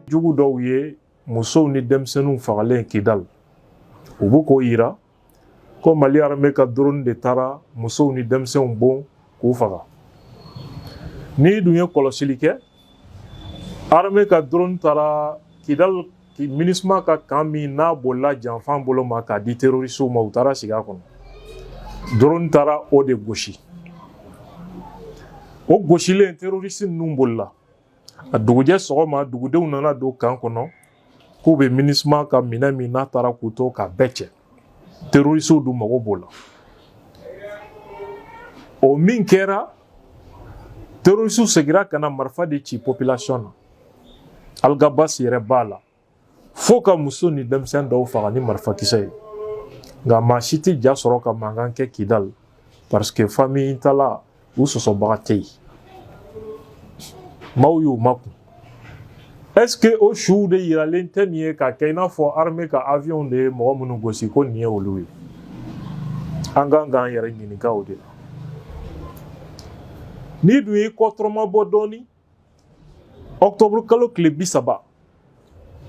jugu dɔw ye musow ni denmisɛnninw fagalen Kidal u b'u k'o yira ko Mali armée ka drone de taara musow ni denmisɛnninw bon k'u faga ni dun ye kɔlɔsili kɛ armée ka drone taara Kidal MINUSMA ka camp min n'a bolila janfan bolo ma k'a di terroristes ma u taara sigi a kɔnɔ drone taara o de gosi o gosilen terroristes ninnu bolila a dugujɛ sɔgɔma dugudenw nana don camp kɔnɔ k'u bɛ MINUSMA ka minɛn min n'a taara k'u to k'a bɛɛ cɛ terroristes dun mago b'o la o min kɛra terroristes segira ka na marifa de ci population na Algabas yɛrɛ b'a la fo ka muso ni denmisɛn dɔw faga ni marifakisɛ ye nka maa si tɛ ja sɔrɔ ka mankan kɛ Kidal parce que famille in tala u sɔsɔbaga tɛ yen maaw y'u makun est-ce que o suw de yiralen tɛ nin ye ka kɛ i n'a fɔ armée ka avion de ye mɔgɔ minnu gosi ko nin ye olu ye an kan k'an yɛrɛ ɲininka o de la n'i dun y'i kɔtɔrɔma bɔ dɔɔni octobre kalo tile 30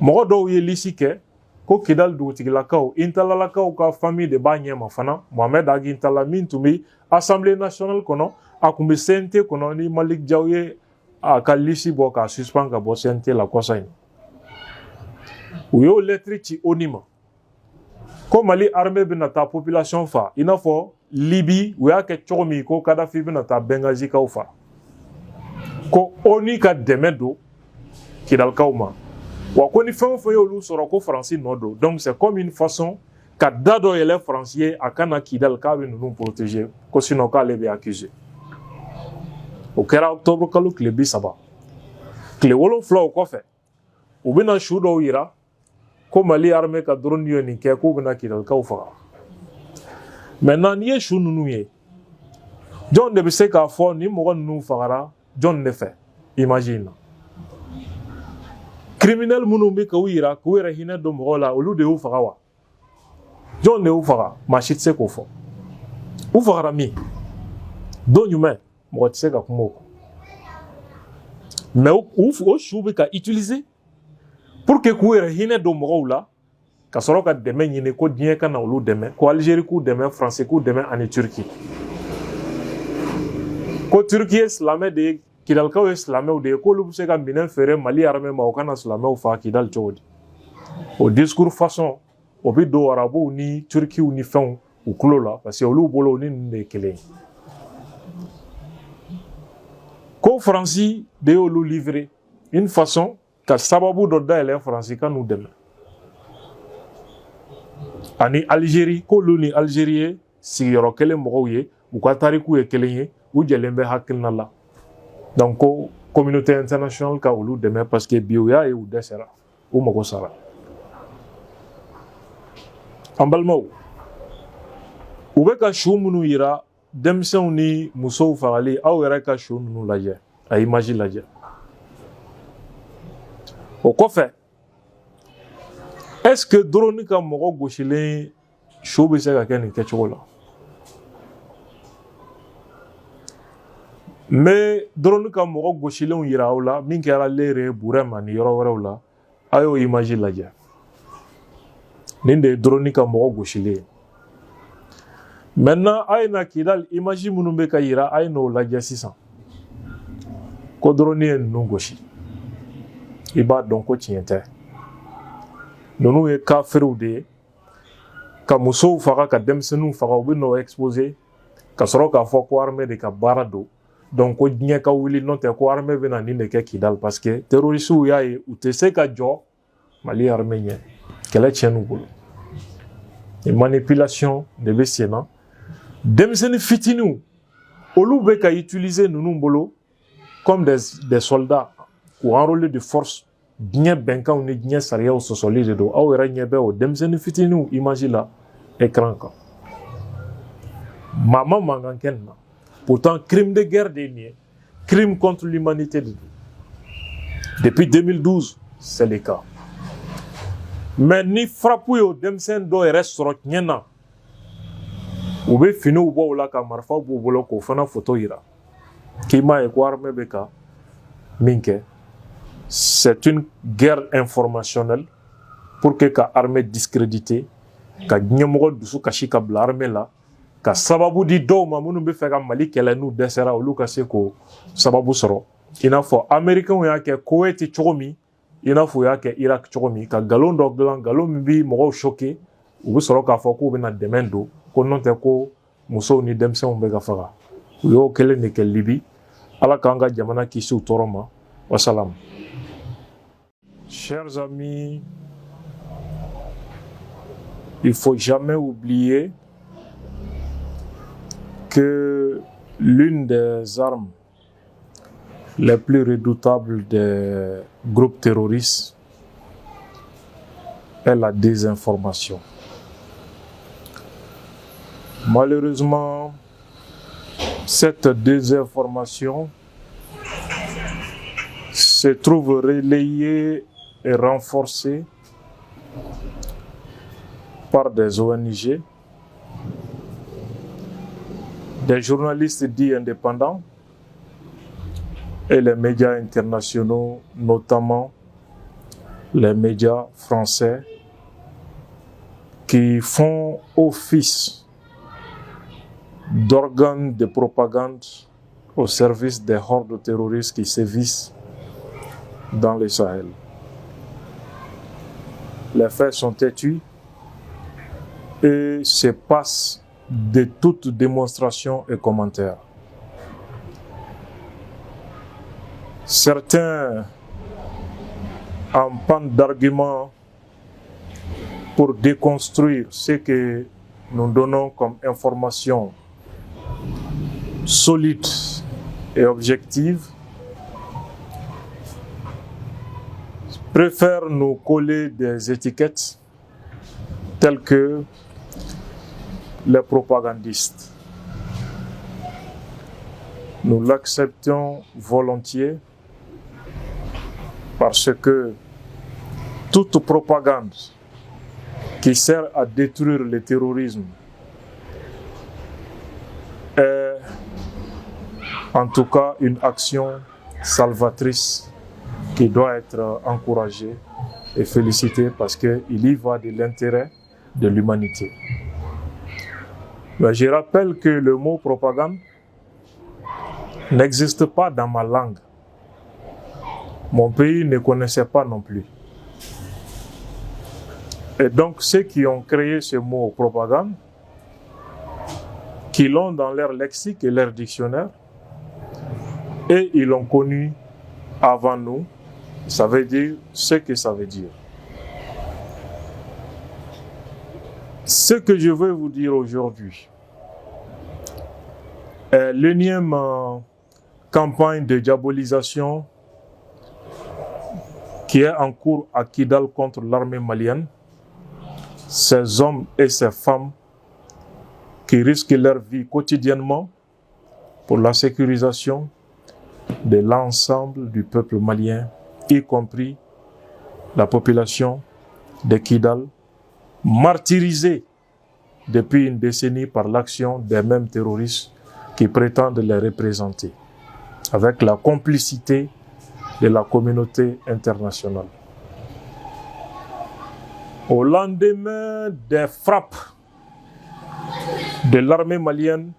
mɔgɔ dɔw ye lisi kɛ ko Kidal dugutigilakaw Intalalakaw ka famille de b'a ɲɛma fana Mohamed Agi Intala min tun bɛ Assemblée nationale kɔnɔ a tun bɛ CNT kɔnɔ ni Malik Diaw ye a ka lisi bɔ k'a suspend ka bɔ CNT la kɔsa in u y'o lettre ci ONU ma ko Mali armée bɛna taa population fa i n'a fɔ Libi u y'a kɛ cogo min ko Kadhafi bɛna taa Benghazi kaw fa ko ONU ka dɛmɛ don Kidalkaw ma wa ko ni fɛn o fɛn y'olu sɔrɔ ko Faransi nɔ don donc c'est comme une façon ka da dɔ yɛlɛ Faransi ye a kana Kidal k'a bɛ ninnu protéger ko sinon k'ale bɛ accuser o kɛra octobre kalo tile 30 tile 7 o kɔfɛ u bɛna su dɔw yira ko Mali armée ka drone ye nin kɛ k'u bɛna Kidalkaw faga maintenant n'i ye su ninnu ye jɔn de bɛ se k'a fɔ ni mɔgɔ ninnu fagara jɔn de fɛ imagine na criminel minnu bɛ k'u yira k'u yɛrɛ hinɛ don mɔgɔw la olu de y'u faga wa jɔn de y'u faga maa si tɛ se k'o fɔ u fagara min don jumɛn mɔgɔ tɛ se ka kuma o kan mais o su bɛ ka utiliser pour que k'u yɛrɛ hinɛ don mɔgɔw la ka sɔrɔ ka dɛmɛ ɲini ko diɲɛ ka na olu dɛmɛ ko Algérie k'u dɛmɛ France k'u dɛmɛ ani Turquie ko Turquie ye silamɛ de ye Kidalkaw ye silamɛw de ye k'olu bɛ se ka minɛn feere Mali armée ma o kana silamɛw faga Kidal cogo di o discours façon o bɛ don arabuw ni Turkiw ni fɛnw u tulo la parce que olu bolo o ni ninnu de ye kelen ye ko Faransi de y'olu livrer une façon ka sababu dɔ dayɛlɛ Faransi ka n'u dɛmɛ ani Algérie k'olu ni Algérie ye sigiyɔrɔ kelen mɔgɔw ye u ka tarikuw ye kelen ye u jɛlen bɛ hakilina la donc ko communauté internationale ka olu dɛmɛ parce que bi u y'a ye u dɛsɛra u mago sara an balimaw u bɛ ka su minnu yira denmisɛnw ni musow fagali aw yɛrɛ ka su ninnu lajɛ a image lajɛ o kɔfɛ est-ce que drone ka mɔgɔ gosilen su bɛ se ka kɛ nin kɛcogo la n bɛ drone ka mɔgɔ gosilenw yira aw la min kɛra Lere Burema ni yɔrɔ wɛrɛw la a y'o image lajɛ nin de ye drone ka mɔgɔ gosilen ye maintenant a ye na Kidal image minnu bɛ ka yira a ye n'o lajɛ sisan ko drone ye ninnu gosi i b'a dɔn ko tiɲɛ tɛ ninnu ye kafiriw de ye ka musow faga ka denmisɛnninw faga u bɛ n'o exposer ka sɔrɔ k'a fɔ ko armée de ka baara don donc ko diɲɛ ka wuli n'o tɛ ko armée bɛna nin de kɛ Kidal parce que terroristes y'a ye u tɛ se ka jɔ Mali armée ɲɛ kɛlɛ tiɲɛn'u bolo manipulation de bɛ sen na denmisɛnnin fitininw olu bɛ ka utiliser ninnu bolo comme des soldats k'u enrôler de force diɲɛ bɛnkanw ni diɲɛ sariyaw sɔsɔli de don aw yɛrɛ ɲɛ bɛ o denmisɛnnin fitininw image la écran kan maa ma mankan kɛ nin na pourtant crime de guerre de nin ye crime contre l'humanité de don depuis 2012 c'est le cas mais ni frappe y'o denmisɛn dɔ yɛrɛ sɔrɔ tiɲɛ na u bɛ finiw bɔ o la ka marifaw b'u bolo k'o fana photo yira k'i m'a ye ko armée bɛ ka min kɛ c'est une guerre informationnelle pour que l'armée discréditée, que nyamoro dusu kashi ka bila armée la, ka sababu di dɔw ma minnu bɛ fɛ ka Mali kɛlɛ n'u dɛsɛra olu ka se k'o sababu sɔrɔ. I n'a fɔ américains y'a kɛ Koweït cogo min, i n'a fɔ u y'a kɛ Irak cogo min, ka nkalon dɔ dilan nkalon min bɛ mɔgɔw choquer, u bɛ sɔrɔ k'a fɔ k'u bɛna dɛmɛ don, ko n'o tɛ ko musow ni denmisɛnw bɛ ka faga. U y'o kelen de kɛ Libi. Ala k'an ka jamana kisi u tɔɔrɔ ma. Wassalam. Chers amis, il ne faut jamais oublier que l'une des armes les plus redoutables des groupes terroristes est la désinformation. Malheureusement, cette désinformation se trouve relayée et renforcée par des ONG, des journalistes dits indépendants et les médias internationaux, notamment les médias français, qui font office d'organes de propagande au service des hordes terroristes qui sévissent dans le Sahel. Les faits sont têtus et se passent de toute démonstration et commentaire. Certains en panne d'arguments pour déconstruire ce que nous donnons comme information solide et objective, préfèrent nous coller des étiquettes telles que les propagandistes. Nous l'acceptons volontiers parce que toute propagande qui sert à détruire le terrorisme est en tout cas une action salvatrice qui doit être encouragée et félicitée parce qu'il y va de l'intérêt de l'humanité. Mais je rappelle que le mot propagande n'existe pas dans ma langue. Mon pays ne connaissait pas non plus. Et donc ceux qui ont créé ce mot propagande, qui l'ont dans leur lexique et leur dictionnaire, et ils l'ont connu avant nous, ça veut dire ce que ça veut dire. Ce que je veux vous dire aujourd'hui est l'énième campagne de diabolisation qui est en cours à Kidal contre l'armée malienne, ces hommes et ces femmes qui risquent leur vie quotidiennement pour la sécurisation de l'ensemble du peuple malien, y compris la population de Kidal, martyrisée depuis une décennie par l'action des mêmes terroristes qui prétendent les représenter, avec la complicité de la communauté internationale. Au lendemain des frappes de l'armée malienne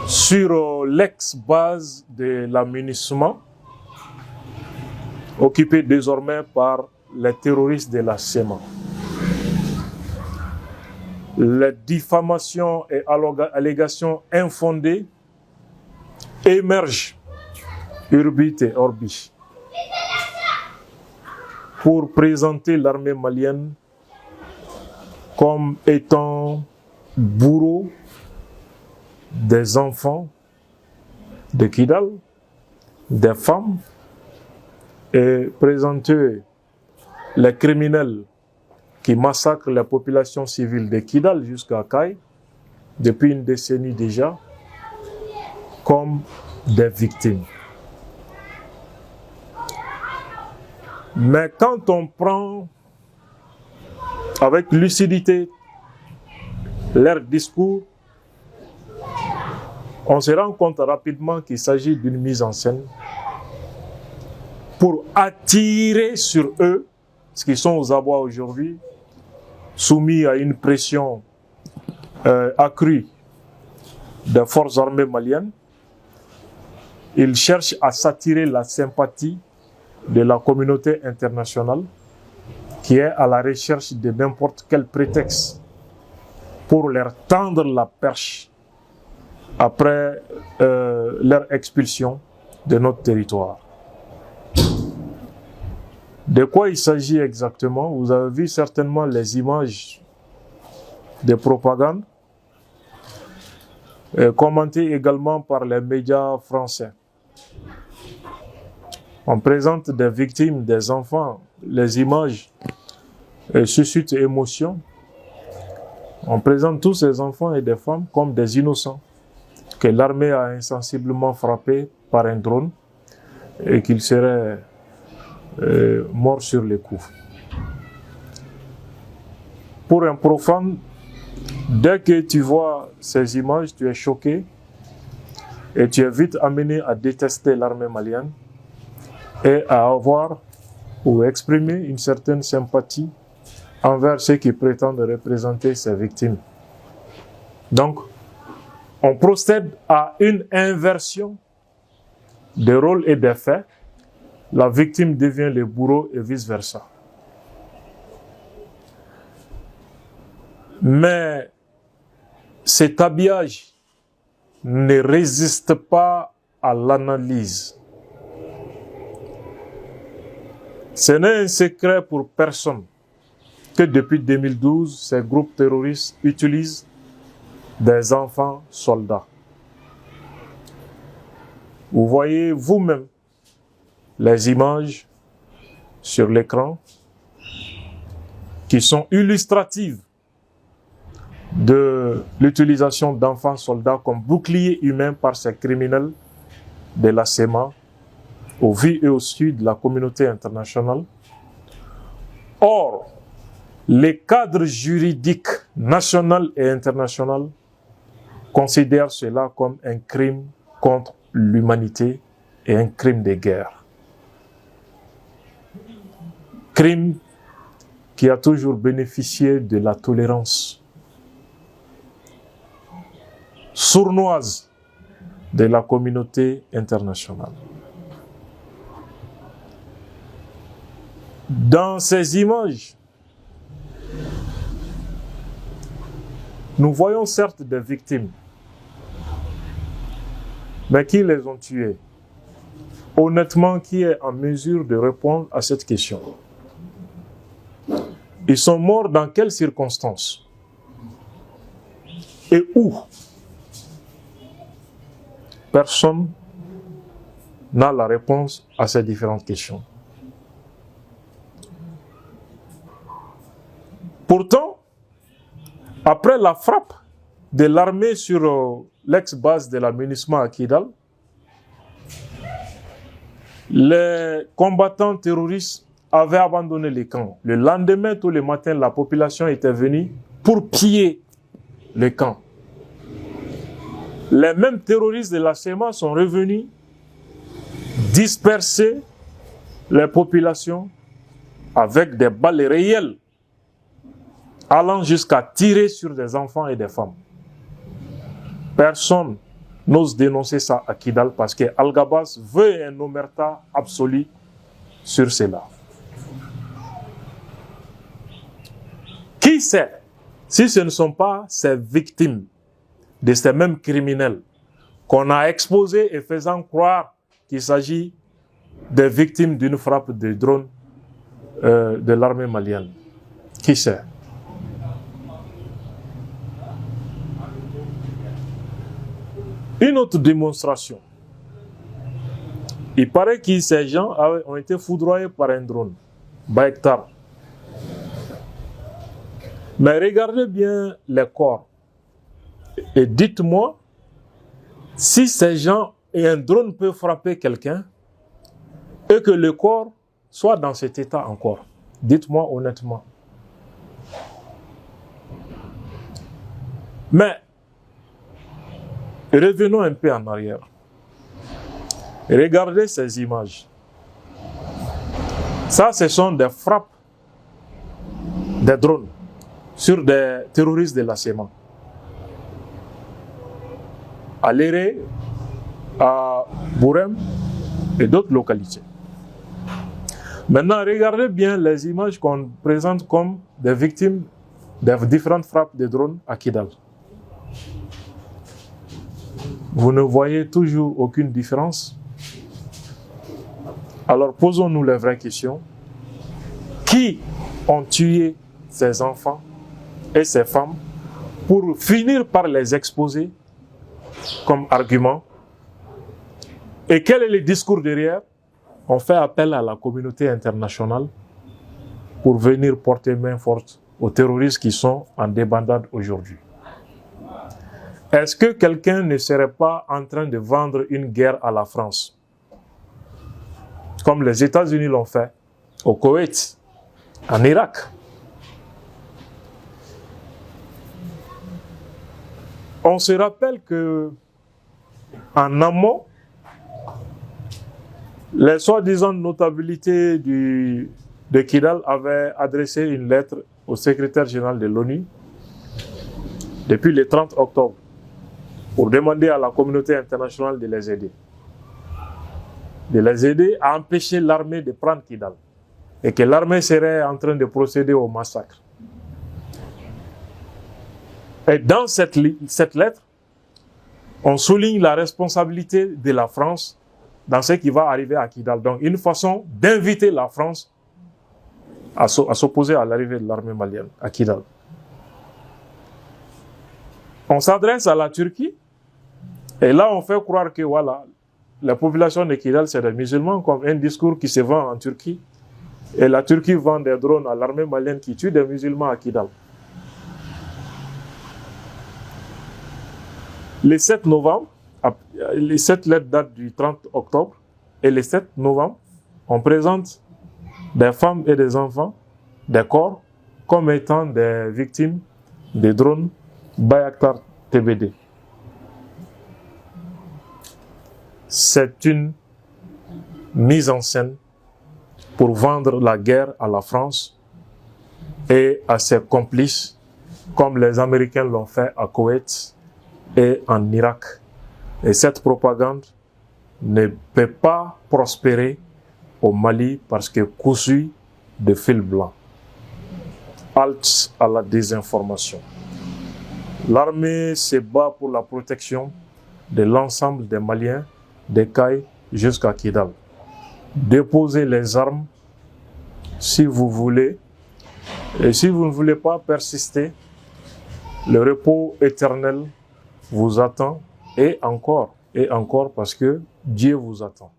sur l'ex-base de l'amunissement, occupée désormais par les terroristes de la SEMA, les diffamations et allégations infondées émergent urbit et orbi pour présenter l'armée malienne comme étant bourreau des enfants de Kidal, des femmes, et présenter les criminels qui massacrent la population civile de Kidal jusqu'à Kay, depuis une décennie déjà, comme des victimes. Mais quand on prend avec lucidité leur discours, on se rend compte rapidement qu'il s'agit d'une mise en scène pour attirer sur eux, ce qui sont aux abois aujourd'hui, soumis à une pression accrue des forces armées maliennes. Ils cherchent à s'attirer la sympathie de la communauté internationale qui est à la recherche de n'importe quel prétexte pour leur tendre la perche après leur expulsion de notre territoire. De quoi il s'agit exactement? Vous avez vu certainement les images de propagande, commentées également par les médias français. On présente des victimes, des enfants, les images suscitent émotion. On présente tous ces enfants et des femmes comme des innocents que l'armée a insensiblement frappés par un drone et qu'ils seraient morts sur les coups. Pour un profane, dès que tu vois ces images, tu es choqué et tu es vite amené à détester l'armée malienne et à avoir ou exprimer une certaine sympathie envers ceux qui prétendent représenter ces victimes. Donc, on procède à une inversion des rôles et des faits. La victime devient le bourreau et vice-versa. Mais cet habillage ne résiste pas à l'analyse. Ce n'est un secret pour personne que depuis 2012, ces groupes terroristes utilisent des enfants soldats. Vous voyez vous-même les images sur l'écran qui sont illustratives de l'utilisation d'enfants soldats comme boucliers humains par ces criminels de la CEMA au vu et au su de la communauté internationale. Or, les cadres juridiques national et international considèrent cela comme un crime contre l'humanité et un crime de guerre. Crime qui a toujours bénéficié de la tolérance sournoise de la communauté internationale. Dans ces images, nous voyons certes des victimes, mais qui les ont tués? Honnêtement, qui est en mesure de répondre à cette question? Ils sont morts dans quelles circonstances? Et où? Personne n'a la réponse à ces différentes questions. Pourtant, après la frappe de l'armée sur l'ex-base de la MINUSMA à Kidal, les combattants terroristes avaient abandonné les camps. Le lendemain, tous les matins, la population était venue pour piller les camps. Les mêmes terroristes de la CEMA sont revenus disperser les populations avec des balles réelles, allant jusqu'à tirer sur des enfants et des femmes. Personne n'ose dénoncer ça à Kidal parce que Al-Gabas veut un omerta absolu sur cela. Qui sait si ce ne sont pas ces victimes de ces mêmes criminels qu'on a exposés et faisant croire qu'il s'agit des victimes d'une frappe de drone de l'armée malienne. Qui sait? Une autre démonstration. Il paraît que ces gens ont été foudroyés par un drone, Bayektar. Mais regardez bien les corps. Et dites-moi si ces gens et un drone peut frapper quelqu'un et que le corps soit dans cet état encore. Dites-moi honnêtement. Mais revenons un peu en arrière. Regardez ces images. Ça, ce sont des frappes des drones sur des terroristes de la CEMA. À Léré, à Bourem et d'autres localités. Maintenant, regardez bien les images qu'on présente comme des victimes des différentes frappes de drones à Kidal. Vous ne voyez toujours aucune différence. Alors posons-nous les vraies questions. Qui ont tué ces enfants et ces femmes pour finir par les exposer comme argument? Et quel est le discours derrière? On fait appel à la communauté internationale pour venir porter main forte aux terroristes qui sont en débandade aujourd'hui. Est-ce que quelqu'un ne serait pas en train de vendre une guerre à la France, comme les États-Unis l'ont fait au Koweït, en Irak? On se rappelle que en amont, les soi-disant notabilités de Kidal avaient adressé une lettre au secrétaire général de l'ONU depuis le 30 octobre pour demander à la communauté internationale de les aider. De les aider à empêcher l'armée de prendre Kidal et que l'armée serait en train de procéder au massacre. Et dans cette lettre, on souligne la responsabilité de la France dans ce qui va arriver à Kidal. Donc, une façon d'inviter la France à s'opposer à l'arrivée de l'armée malienne à Kidal. On s'adresse à la Turquie et là, on fait croire que voilà, la population de Kidal, c'est des musulmans, comme un discours qui se vend en Turquie. Et la Turquie vend des drones à l'armée malienne qui tue des musulmans à Kidal. Le 7 novembre, cette lettre date du 30 octobre, et le 7 novembre, on présente des femmes et des enfants, des corps, comme étant des victimes des drones Bayraktar TBD. C'est une mise en scène pour vendre la guerre à la France et à ses complices, comme les Américains l'ont fait à Koweït et en Irak. Et cette propagande ne peut pas prospérer au Mali parce que cousue de fil blanc. Halte à la désinformation. L'armée se bat pour la protection de l'ensemble des Maliens, des Cailles jusqu'à Kidal. Déposez les armes si vous voulez, et si vous ne voulez pas persister, le repos éternel vous attend, et encore parce que Dieu vous attend.